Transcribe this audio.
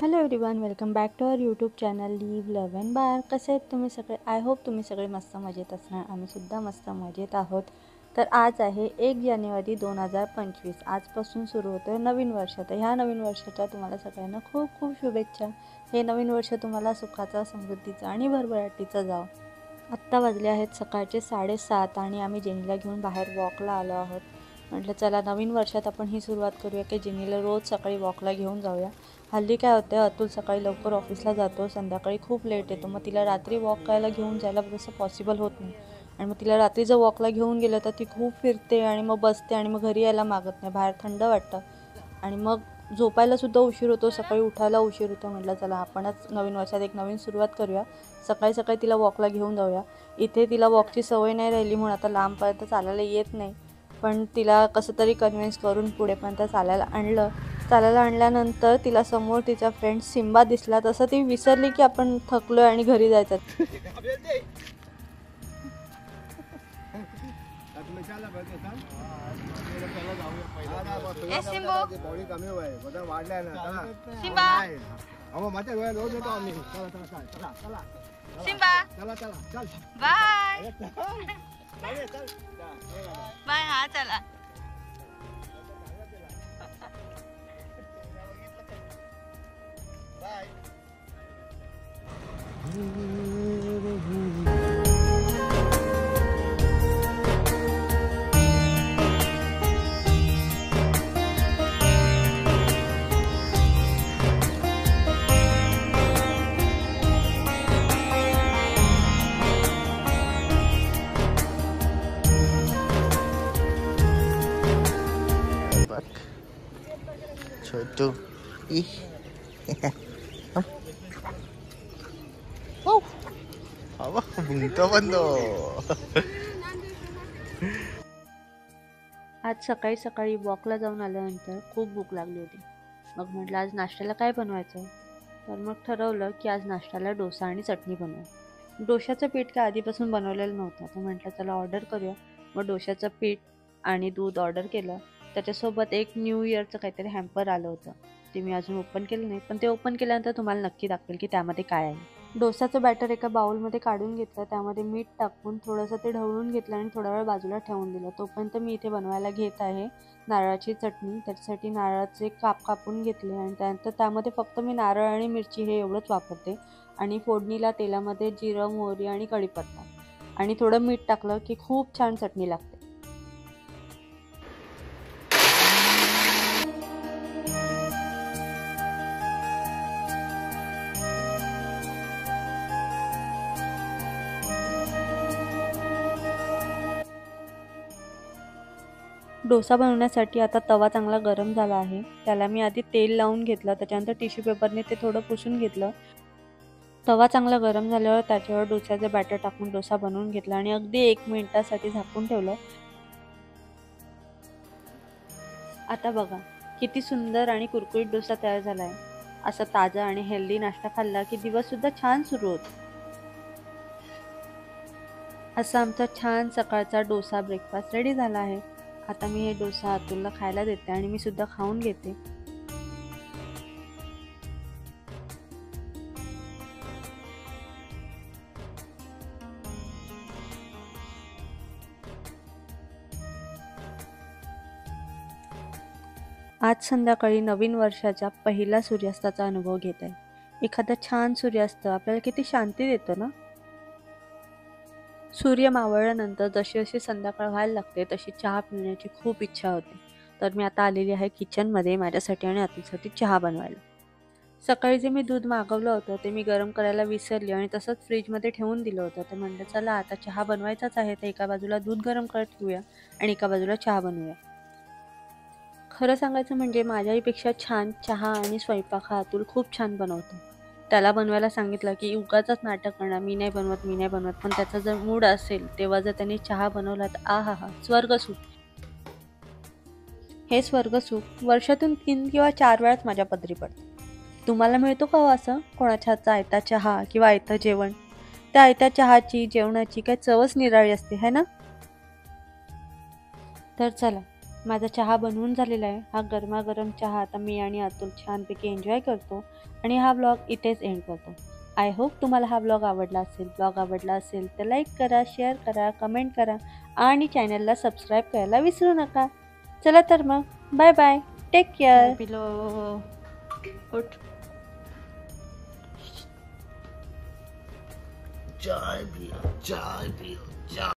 Hello everyone, welcome back to our YouTube channel live love and bar. कसे आहेत तुम्ही सगळे? आय होप तुम्ही सगळे मस्त मजेत असणार. आम्हीसुद्धा मस्त मजेत आहोत. तर आज आहे 1 जानेवारी 2025. आजपासून सुरू होतं नवीन वर्ष. तर ह्या नवीन वर्षाच्या तुम्हाला सगळ्यांना खूप खूप शुभेच्छा. हे नवीन वर्ष तुम्हाला सुखाचा, समृद्धीचा आणि भरभराटीचा जावं. आत्ता वाजले आहेत सकाळचे 7:30 आणि आम्ही जेनीला घेऊन बाहेर वॉकला आलो आहोत. म्हटलं चला नवीन वर्षात आपण ही सुरुवात करूया की जेनीला रोज सकाळी वॉकला घेऊन जाऊया. हल्ली काय होतं, अतुल सकाळी लवकर ऑफिसला जातो, संध्याकाळी खूप लेट येतो. मग तिला रात्री वॉक करायला घेऊन जायला तसं पॉसिबल होत नाही. आणि मग तिला रात्री जर वॉकला घेऊन गेलं तर ती खूप फिरते आणि मग बसते आणि मग घरी यायला मागत नाही. बाहेर थंड वाटतं आणि मग झोपायलासुद्धा उशीर होतो, सकाळी उठायला उशीर होतो. म्हटलं चला आपणच नवीन वर्षात एक नवीन सुरुवात करूया. सकाळी सकाळी तिला वॉकला घेऊन जाऊया. इथे तिला वॉकची सवय नाही राहिली म्हणून आता लांबपर्यंत चालायला येत नाही. पण तिला कसं तरी कन्व्हिन्स करून पुढेपर्यंत चालायला आणलं. चालायला आणल्यानंतर तिला समोर तिचा फ्रेंड सिम्बा दिसला. तसं ती विसरली की आपण थकलोय आणि घरी जायचं. बाय. हा चला. छोटू बुंतो बंदो. आज सकाळी सकाळी वॉकला जाऊन आल्यानंतर खूप भूक लागली होती. मग म्हटलं आज नाश्त्याला काय बनवायचं. तर मग ठरवलं की आज नाश्त्याला डोसा आणि चटणी बनवू. डोशाचं पीठ काय आधीपासून बनवलेलं नव्हतं, तर म्हटलं चला ऑर्डर करूया. मग डोशाचं पीठ आणि दूध ऑर्डर केलं. त्याच्यासोबत एक न्यू इयरचं काहीतरी हॅम्पर आलं होतं. ते मी अजून ओपन केलं नाही, पण ते ओपन केल्यानंतर तुम्हाला नक्की दाखवेल की त्यामध्ये काय आहे. डोसाचं बॅटर एका बाउलमध्ये काढून घेतलं. त्यामध्ये मीठ टाकून थोडंसं ते ढवळून घेतलं आणि थोडा वेळ बाजूला ठेवून दिलं. तोपर्यंत मी इथे बनवायला घेत आहे नारळाची चटणी. त्याच्यासाठी नारळाचे काप कापून घेतले आणि त्यानंतर त्यामध्ये फक्त मी नारळ आणि मिरची हे एवढंच वापरते. आणि फोडणीला तेलामध्ये जिरं, मोहरी आणि कढीपत्ता आणि थोडं मीठ टाकलं की खूप छान चटणी लागते. डोसा बनवण्यासाठी आता तवा चांगला गरम झाला आहे. त्याला मी आधी तेल लावून घेतलं. त्याच्यानंतर टिश्यू पेपरने ते थोडं पुसून घेतलं. तवा चांगला गरम झाल्यावर त्याच्यावर डोस्याचं बॅटर टाकून डोसा बनवून घेतला आणि अगदी 1 मिनिटासाठी झाकून ठेवलं. आता बघा किती सुंदर आणि कुरकुरीत डोसा तयार झाला आहे. असा ताजा आणि हेल्दी नाश्ता खाल्ला की दिवससुद्धा छान सुरू होतो. असा आमचा छान सकाळचा डोसा ब्रेकफास्ट रेडी झाला आहे. आता मी हे डोसा अतुलला खायला देते आणि मी सुद्धा खाऊन घेते. आज संध्याकाळी नवीन वर्षाच्या पहिल्या सूर्यास्ताचा अनुभव घेत आहे. एखादा छान सूर्यास्त आपल्याला किती शांती देतं ना. सूर्य मावळल्यानंतर जशी जशी संध्याकाळ व्हायला लागते तशी चहा पिण्याची खूप इच्छा होते. तर मी आता आलेली आहे किचनमध्ये माझ्यासाठी आणि अतुलसाठी चहा बनवायला. सकाळी जे मी दूध मागवलं होतं ते मी गरम करायला विसरली आणि तसंच फ्रीजमध्ये ठेवून दिलं होतं. तर म्हटलं चला आता चहा बनवायचाच आहे, तर एका बाजूला दूध गरम करत ठेवूया आणि एका बाजूला चहा बनवूया. खरं सांगायचं म्हणजे माझ्याहीपेक्षा छान चहा आणि स्वयंपाक हा अतुल खूप छान बनवतो. त्याला बनवायला सांगितलं की उगाचच नाटक करणार, मी नाही बनवत. पण त्याचा जर मूड असेल तेव्हा जर त्याने चहा बनवला तर आहाहा, स्वर्गसुख. हे स्वर्गसुख वर्षातून 3 किंवा 4 वेळाच माझ्या पदरी पडतं. तुम्हाला मिळतो का हो असं कोणाच्या हातचा आयता चहा किंवा आयतं जेवण? त्या आयत्या चहाची, जेवणाची काही चवच निराळी असते है ना? तर चला माझा चहा बनवून झालेला आहे. हा गरमागरम चहा आता मी आणि अतुल छानपैकी एन्जॉय करतो आणि हा ब्लॉग इथेच एंड करतो. आय होप तुम्हाला हा ब्लॉग आवडला असेल. ब्लॉग आवडला असेल तर लाईक करा, शेअर करा, कमेंट करा आणि चॅनलला सबस्क्राईब करायला विसरू नका. चला तर मग बाय बाय. Take care. पिलो उठ. चाय पियो चाय पियो चाय